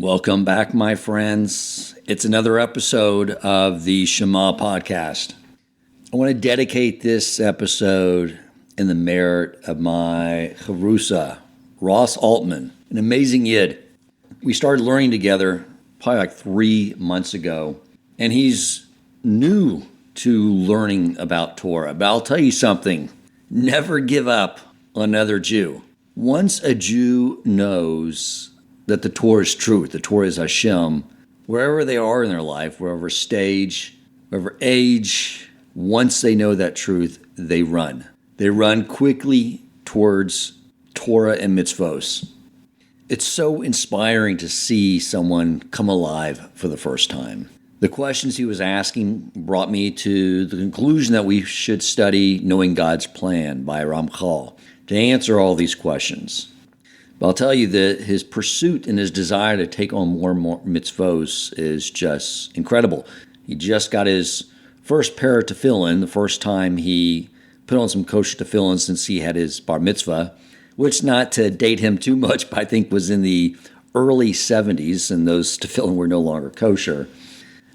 Welcome back, my friends. It's another episode of the Shema podcast. I want to dedicate this episode in the merit of my Charusa, Ross Altman, an amazing Yid. We started learning together probably like 3 months ago, and he's new to learning about Torah. But I'll tell you something, never give up on another Jew. Once a Jew knows that the Torah is truth, the Torah is Hashem, wherever they are in their life, wherever stage, wherever age, once they know that truth, they run. They run quickly towards Torah and mitzvos. It's so inspiring to see someone come alive for the first time. The questions he was asking brought me to the conclusion that we should study Knowing God's Plan by Ramchal to answer all these questions. But I'll tell you that his pursuit and his desire to take on more and more mitzvos is just incredible. He just got his first pair of tefillin, the first time he put on some kosher tefillin since he had his bar mitzvah, which, not to date him too much, but I think was in the early 70s, and those tefillin were no longer kosher.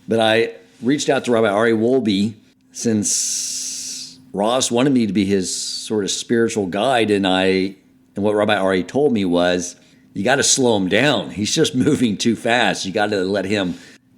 But I reached out to Rabbi Ari Wolbe since Ross wanted me to be his sort of spiritual guide, and what Rabbi Ari told me was, you got to slow him down. He's just moving too fast. You got to let him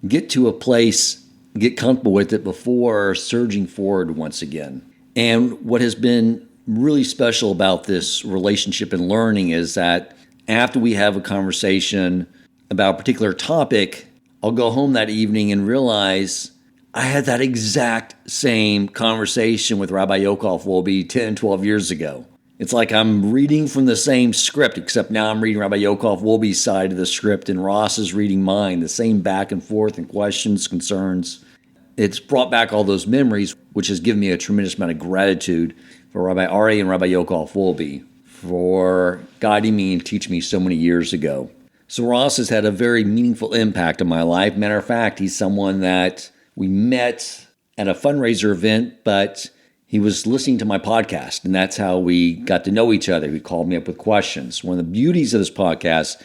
get to a place, get comfortable with it before surging forward once again. And what has been really special about this relationship and learning is that after we have a conversation about a particular topic, I'll go home that evening and realize I had that exact same conversation with Rabbi Yochel Wolbe 10, 12 years ago. It's like I'm reading from the same script, except now I'm reading Rabbi Yochel Wolbe's side of the script and Ross is reading mine, the same back and forth and questions, concerns. It's brought back all those memories, which has given me a tremendous amount of gratitude for Rabbi Ari and Rabbi Yochel Wolbe for guiding me and teaching me so many years ago. So Ross has had a very meaningful impact on my life. Matter of fact, he's someone that we met at a fundraiser event, but he was listening to my podcast, and that's how we got to know each other. He called me up with questions. One of the beauties of this podcast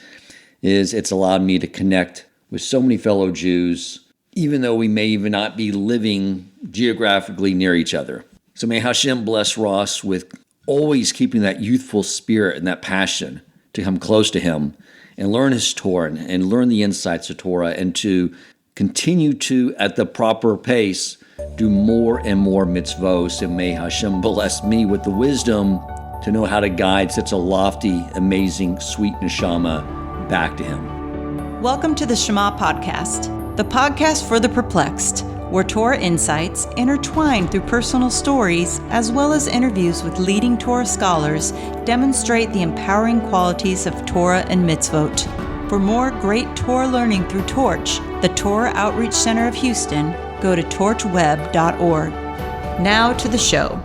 is it's allowed me to connect with so many fellow Jews, even though we may even not be living geographically near each other. So may Hashem bless Ross with always keeping that youthful spirit and that passion to come close to him and learn his Torah and learn the insights of Torah and to continue to, at the proper pace, do more and more mitzvos, and may Hashem bless me with the wisdom to know how to guide such a lofty, amazing, sweet neshama back to him. Welcome to the Shema podcast, the podcast for the perplexed, where Torah insights intertwined through personal stories as well as interviews with leading Torah scholars demonstrate the empowering qualities of Torah and mitzvot. For more great Torah learning through Torch, the Torah Outreach Center of Houston, go to torchweb.org. Now to the show.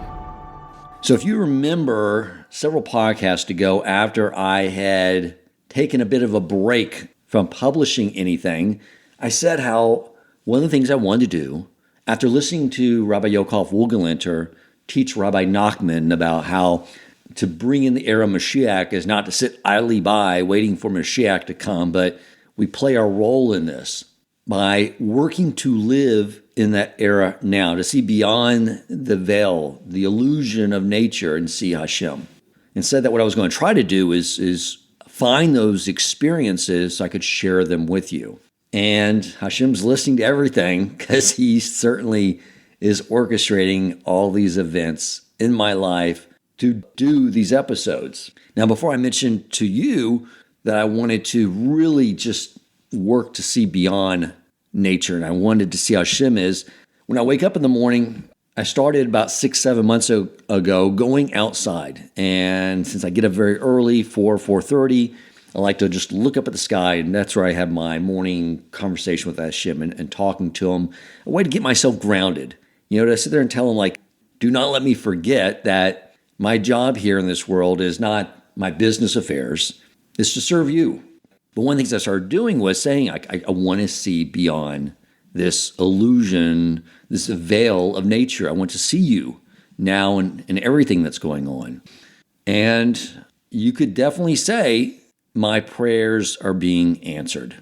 So if you remember several podcasts ago, after I had taken a bit of a break from publishing anything, I said how one of the things I wanted to do, after listening to Rabbi Yochel Wolbe teach Rabbi Nachman about how to bring in the era of Moshiach is not to sit idly by waiting for Moshiach to come, but we play our role in this by working to live in that era now, to see beyond the veil, the illusion of nature, and see Hashem. And said that what I was going to try to do is find those experiences so I could share them with you. And Hashem's listening to everything because he certainly is orchestrating all these events in my life to do these episodes. Now, before I mention to you that I wanted to really just work to see beyond nature, and I wanted to see how Hashem is. When I wake up in the morning, I started about 6-7 months ago going outside. And since I get up very early, 4:30, I like to just look up at the sky, and that's where I have my morning conversation with Hashem and talking to him. A way to get myself grounded. To sit there and tell him, like, do not let me forget that my job here in this world is not my business affairs. It's to serve you. But one of the things I started doing was saying, I want to see beyond this illusion, this veil of nature. I want to see you now and everything that's going on. And you could definitely say my prayers are being answered.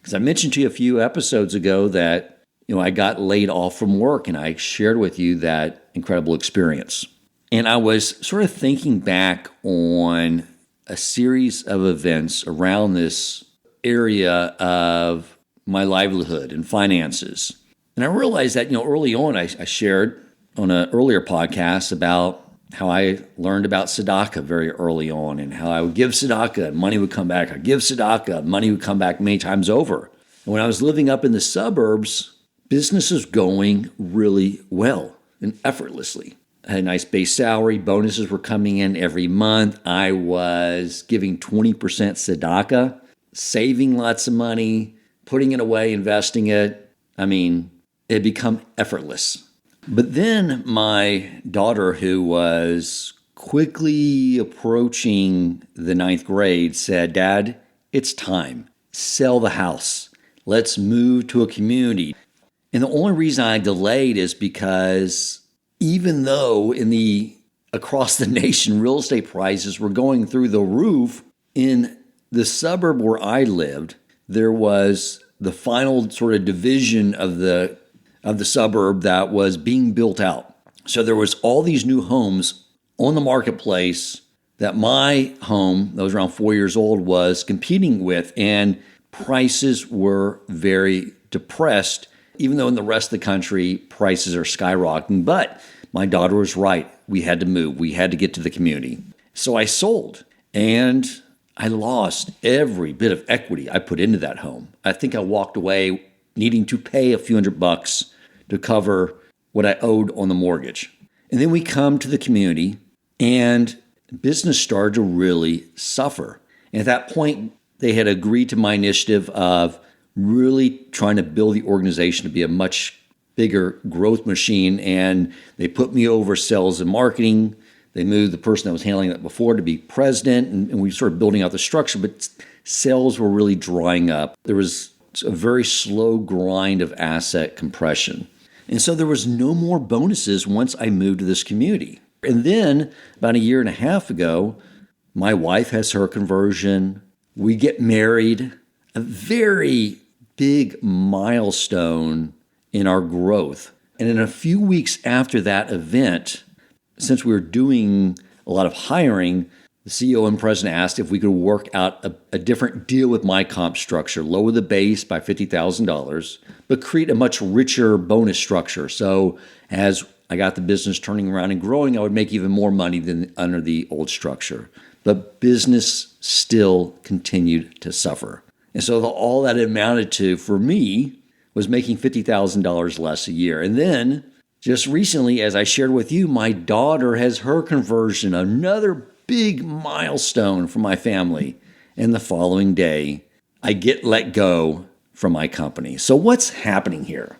Because I mentioned to you a few episodes ago that, I got laid off from work, and I shared with you that incredible experience. And I was sort of thinking back on a series of events around this area of my livelihood and finances. And I realized that, early on, I shared on an earlier podcast about how I learned about tzedakah very early on, and how I would give tzedakah and money would come back. I'd give tzedakah and money would come back many times over. And when I was living up in the suburbs, business was going really well and effortlessly. I had a nice base salary. Bonuses were coming in every month. I was giving 20% tzedakah, saving lots of money, putting it away, investing it. It had become effortless. But then my daughter, who was quickly approaching the 9th grade, said, "Dad, it's time. Sell the house. Let's move to a community." And the only reason I delayed is because even though across the nation, real estate prices were going through the roof, in the suburb where I lived, there was the final sort of division of the suburb that was being built out. So there was all these new homes on the marketplace that my home, that was around 4 years old, was competing with, and prices were very depressed, even though in the rest of the country, prices are skyrocketing. But my daughter was right. We had to move. We had to get to the community. So I sold, and I lost every bit of equity I put into that home. I think I walked away needing to pay a few $100 to cover what I owed on the mortgage. And then we come to the community, and business started to really suffer. And at that point, they had agreed to my initiative of really trying to build the organization to be a much bigger growth machine. And they put me over sales and marketing. They moved the person that was handling that before to be president, and we started building out the structure, but sales were really drying up. There was a very slow grind of asset compression. And so there was no more bonuses once I moved to this community. And then about a year and a half ago, my wife has her conversion. We get married, a very big milestone in our growth. And in a few weeks after that event, since we were doing a lot of hiring, the CEO and president asked if we could work out a different deal with my comp structure, lower the base by $50,000, but create a much richer bonus structure. So as I got the business turning around and growing, I would make even more money than under the old structure. But business still continued to suffer. And so all that amounted to, for me, was making $50,000 less a year. And then just recently, as I shared with you, my daughter has her conversion, another big milestone for my family. And the following day, I get let go from my company. So what's happening here?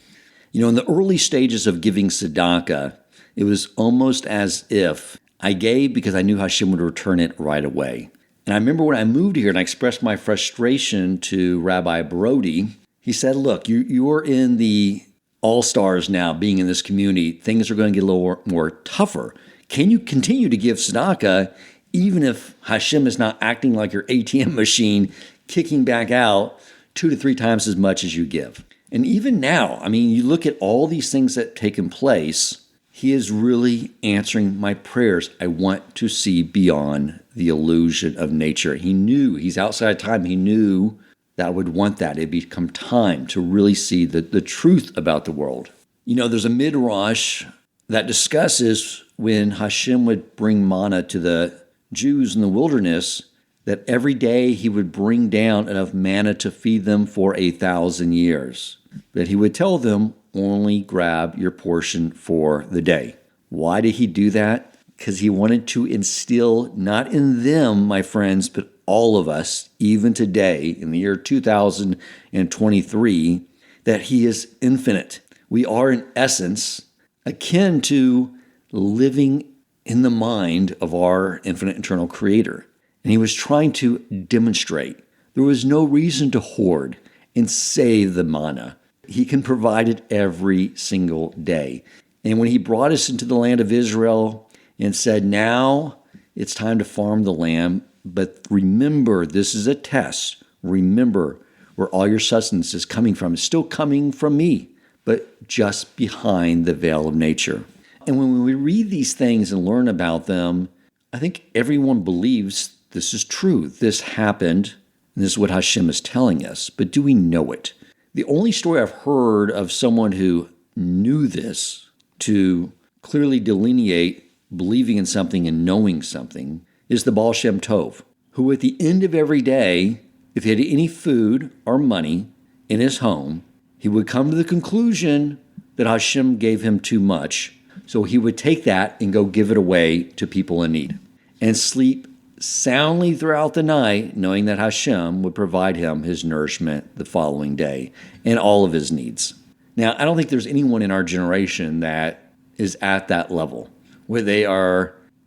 In the early stages of giving tzedakah, it was almost as if I gave because I knew Hashem would return it right away. And I remember when I moved here and I expressed my frustration to Rabbi Brody, he said, "Look, you are in the all-stars now, being in this community. Things are going to get a little more tougher. Can you continue to give tzedakah even if Hashem is not acting like your ATM machine, kicking back out 2 to 3 times as much as you give?" And even now, you look at all these things that have taken place, he is really answering my prayers. I want to see beyond the illusion of nature. He knew, he's outside time, he knew that I would want that. It'd become time to really see the truth about the world. There's a midrash that discusses when Hashem would bring manna to the Jews in the wilderness, that every day he would bring down enough manna to feed them for 1,000 years. But he would tell them, only grab your portion for the day. Why did he do that? Because he wanted to instill, not in them, my friends, but all of us, even today, in the year 2023, that he is infinite. We are, in essence, akin to living in the mind of our infinite eternal creator. And he was trying to demonstrate there was no reason to hoard and save the manna. He can provide it every single day. And when he brought us into the land of Israel and said, now it's time to farm the land, but remember, this is a test. Remember, where all your sustenance is coming from. It's still coming from me, but just behind the veil of nature. And when we read these things and learn about them, I think everyone believes this is true. This happened, and this is what Hashem is telling us. But do we know it? The only story I've heard of someone who knew this to clearly delineate believing in something and knowing something is the Baal Shem Tov, who at the end of every day, if he had any food or money in his home, he would come to the conclusion that Hashem gave him too much. So he would take that and go give it away to people in need and sleep soundly throughout the night, knowing that Hashem would provide him his nourishment the following day and all of his needs. Now, I don't think there's anyone in our generation that is at that level where they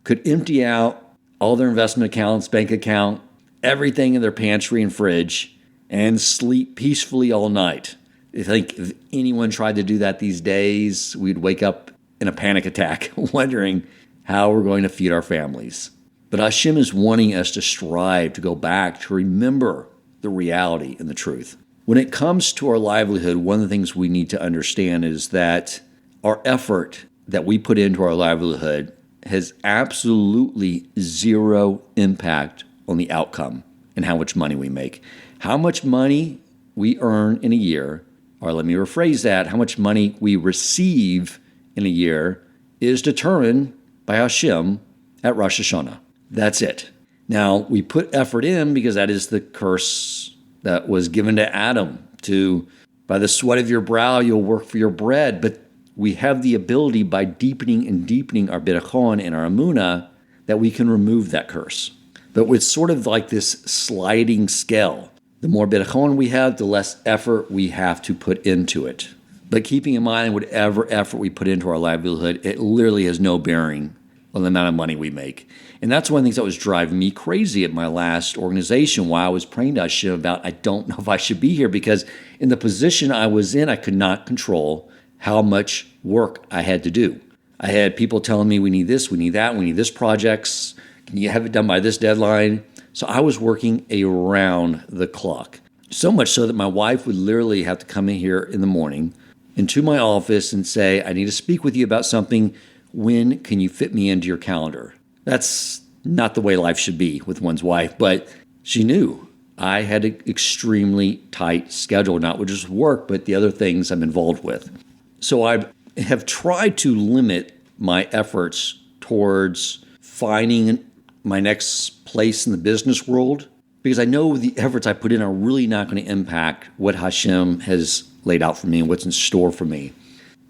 could empty out all their investment accounts, bank account, everything in their pantry and fridge, and sleep peacefully all night. I think if anyone tried to do that these days, we'd wake up in a panic attack, wondering how we're going to feed our families. But Hashem is wanting us to strive to go back, to remember the reality and the truth. When it comes to our livelihood, one of the things we need to understand is that our effort that we put into our livelihood has absolutely zero impact on the outcome and how much money we make. How much money we earn in a year, or let me rephrase that, how much money we receive in a year is determined by Hashem at Rosh Hashanah. That's it. Now, we put effort in because that is the curse that was given to Adam to, by the sweat of your brow, you'll work for your bread. But we have the ability by deepening and deepening our bitachon and our emunah that we can remove that curse. But it's sort of like this sliding scale. The more bitachon we have, the less effort we have to put into it. But keeping in mind whatever effort we put into our livelihood, it literally has no bearing on the amount of money we make. And that's one of the things that was driving me crazy at my last organization while I was praying to Hashem about, I don't know if I should be here, because in the position I was in, I could not control how much work I had to do. I had people telling me, we need this, we need that, we need this projects, can you have it done by this deadline? So I was working around the clock. So much so that my wife would literally have to come in here in the morning into my office and say, I need to speak with you about something. When can you fit me into your calendar? That's not the way life should be with one's wife, but she knew I had an extremely tight schedule, not with just work, but the other things I'm involved with. So I have tried to limit my efforts towards finding my next place in the business world, because I know the efforts I put in are really not going to impact what Hashem has laid out for me and what's in store for me.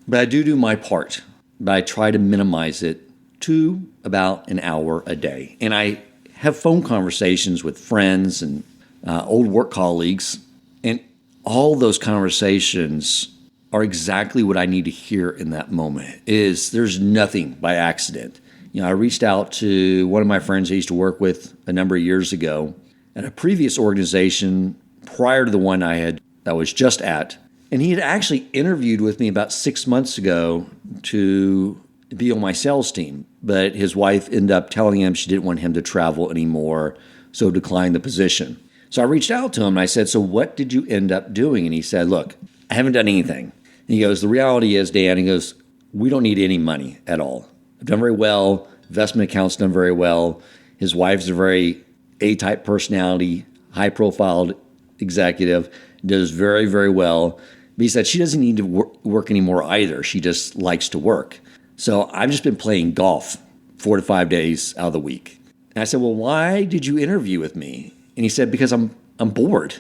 But I do my part, but I try to minimize it to about an hour a day. And I have phone conversations with friends and old work colleagues, and all those conversations are exactly what I need to hear in that moment. There's nothing by accident. I reached out to one of my friends I used to work with a number of years ago at a previous organization prior to the one I was just at. And he had actually interviewed with me about 6 months ago to be on my sales team. But his wife ended up telling him she didn't want him to travel anymore, so declined the position. So I reached out to him and I said, so what did you end up doing? And he said, look, I haven't done anything. And he goes, the reality is, Dan, he goes, we don't need any money at all. I've done very well. Investment accounts done very well. His wife's a very A-type personality, high-profile executive, does very, very well. But he said she doesn't need to work anymore either. She just likes to work. So I've just been playing golf 4 to 5 days out of the week. And I said, well, why did you interview with me? And he said, because I'm bored.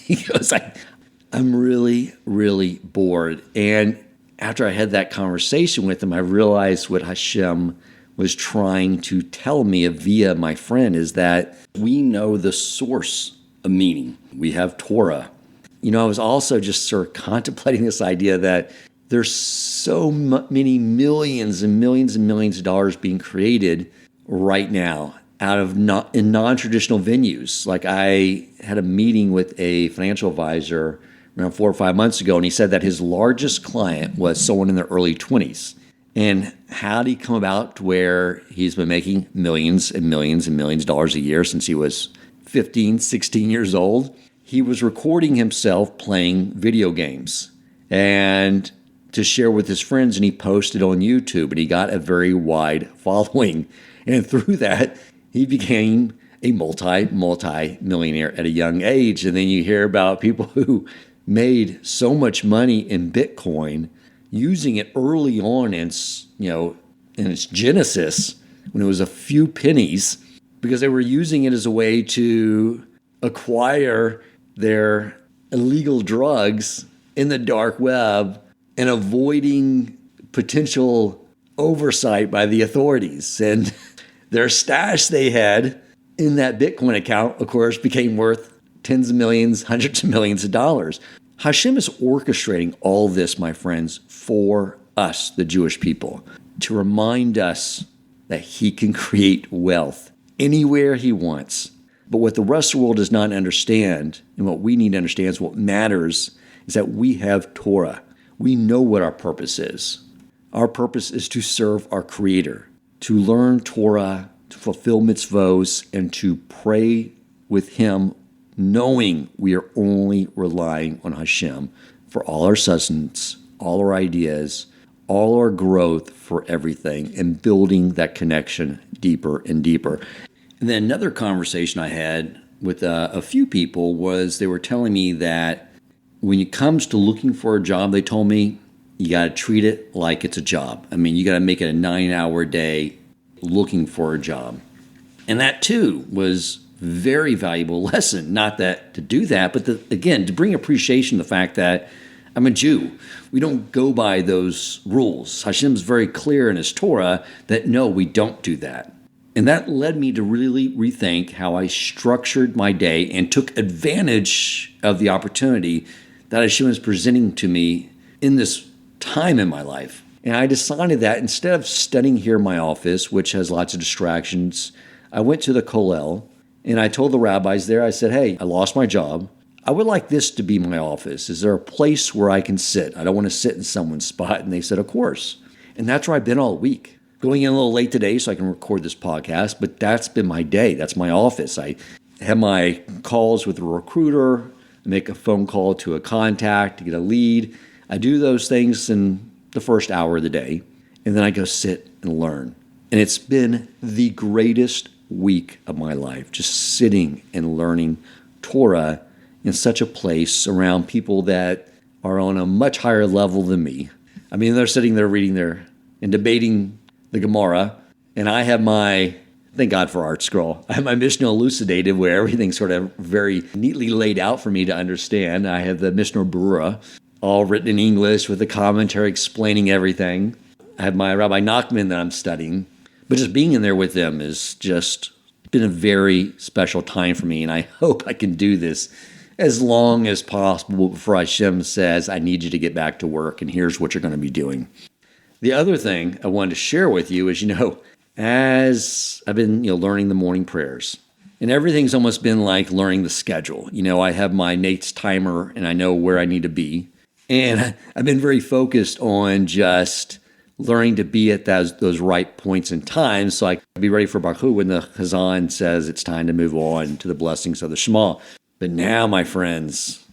He goes, I'm really, really bored. And after I had that conversation with him, I realized what Hashem was trying to tell me via my friend is that we know the source of meaning. We have Torah. I was also just sort of contemplating this idea that there's so many millions and millions and millions of dollars being created right now out of in non-traditional venues. Like I had a meeting with a financial advisor around 4 or 5 months ago, and he said that his largest client was someone in their early 20s. And how did he come about to where he's been making millions and millions and millions of dollars a year since he was 15, 16 years old? he was recording himself playing video games and to share with his friends, and he posted on YouTube, and he got a very wide following. And through that, he became a multi-millionaire at a young age. And then you hear about people who made so much money in Bitcoin using it early on in its genesis, when it was a few pennies, because they were using it as a way to acquire their illegal drugs in the dark web and avoiding potential oversight by the authorities. And their stash they had in that Bitcoin account, of course, became worth tens of millions, hundreds of millions of dollars. Hashem is orchestrating all this, my friends, for us, the Jewish people, to remind us that he can create wealth anywhere he wants. But what the rest of the world does not understand, and what we need to understand is what matters, is that we have Torah. We know what our purpose is. Our purpose is to serve our Creator, to learn Torah, to fulfill mitzvos, and to pray with Him, knowing we are only relying on Hashem for all our sustenance, all our ideas, all our growth for everything, and building that connection deeper and deeper. And then another conversation I had with a few people was they were telling me that when it comes to looking for a job, they told me you got to treat it like it's a job. I mean, you got to make it a 9-hour day looking for a job. And that too was very valuable lesson. Not that to do that, but again, to bring appreciation to the fact that I'm a Jew. We don't go by those rules. Hashem's very clear in his Torah that no, we don't do that. And that led me to really rethink how I structured my day and took advantage of the opportunity that Hashem is presenting to me in this time in my life. And I decided that instead of studying here in my office, which has lots of distractions, I went to the kollel and I told the rabbis there, I said, hey, I lost my job. I would like this to be my office. Is there a place where I can sit? I don't want to sit in someone's spot. And they said, of course. And that's where I've been all week. Going in a little late today so I can record this podcast, but that's been my day. That's my office. I have my calls with a recruiter, I make a phone call to a contact to get a lead. I do those things in the first hour of the day, and then I go sit and learn. And it's been the greatest week of my life, just sitting and learning Torah in such a place around people that are on a much higher level than me. I mean, they're sitting there reading and debating the Gemara, and I have my, thank God for Art Scroll, I have my Mishnah elucidated where everything's sort of very neatly laid out for me to understand. I have the Mishnah Berurah, all written in English with a commentary explaining everything. I have my Rabbi Nachman that I'm studying. But just being in there with them has just been a very special time for me, and I hope I can do this as long as possible before Hashem says, I need you to get back to work, and here's what you're going to be doing. The other thing I wanted to share with you is, as I've been, learning the morning prayers, and everything's almost been like learning the schedule. I have my Nate's timer, and I know where I need to be. And I've been very focused on just learning to be at those right points in time so I can be ready for Baruch when the Chazan says it's time to move on to the blessings of the Shema. But now, my friends,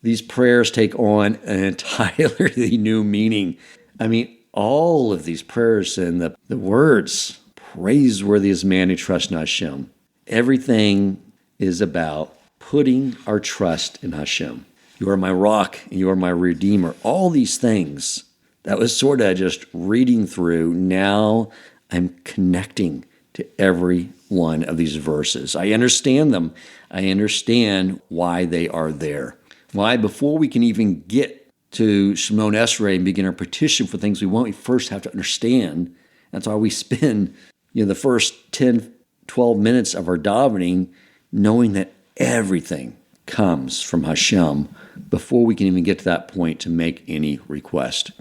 these prayers take on an entirely new meaning. I mean, all of these prayers and the words, praiseworthy is man who trusts in Hashem. Everything is about putting our trust in Hashem. You are my rock and you are my redeemer. All these things that was sort of just reading through. Now I'm connecting to every one of these verses. I understand them. I understand why they are there. Why, before we can even get to Shemon Esrei and begin our petition for things we want, we first have to understand. That's why we spend the first 10, 12 minutes of our davening knowing that everything comes from Hashem before we can even get to that point to make any request.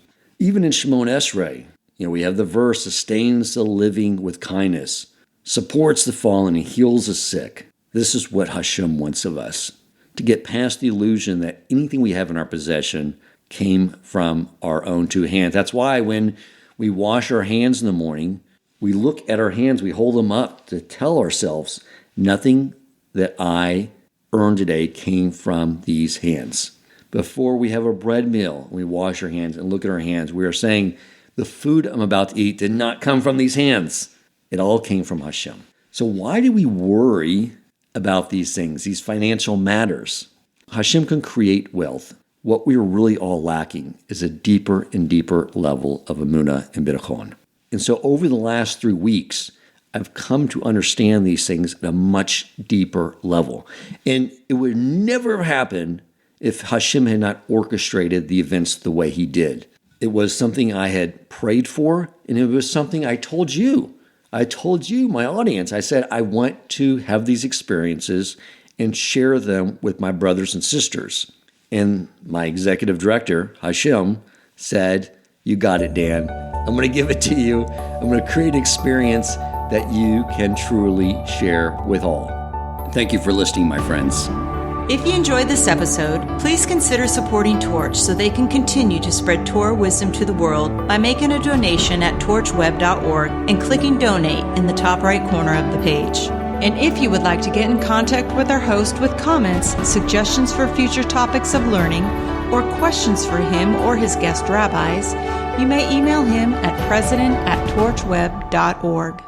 Even in Shemon Esrei, we have the verse, sustains the living with kindness, supports the fallen, and heals the sick. This is what Hashem wants of us, to get past the illusion that anything we have in our possession came from our own two hands. That's why when we wash our hands in the morning, we look at our hands, we hold them up to tell ourselves, nothing that I earned today came from these hands. Before we have a bread meal, we wash our hands and look at our hands. We are saying, the food I'm about to eat did not come from these hands. It all came from Hashem. So why do we worry about these things, these financial matters? Hashem can create wealth. What we are really all lacking is a deeper and deeper level of emunah and bitachon. And so over the last 3 weeks, I've come to understand these things at a much deeper level. And it would never have happened if Hashem had not orchestrated the events the way he did. It was something I had prayed for, and it was something I told you. I told you, my audience, I said, I want to have these experiences and share them with my brothers and sisters. And my executive director, Hashem, said, you got it, Dan. I'm going to give it to you. I'm going to create an experience that you can truly share with all. Thank you for listening, my friends. If you enjoyed this episode, please consider supporting Torch so they can continue to spread Torah wisdom to the world by making a donation at torchweb.org and clicking donate in the top right corner of the page. And if you would like to get in contact with our host with comments, suggestions for future topics of learning, or questions for him or his guest rabbis, you may email him at president@torchweb.org.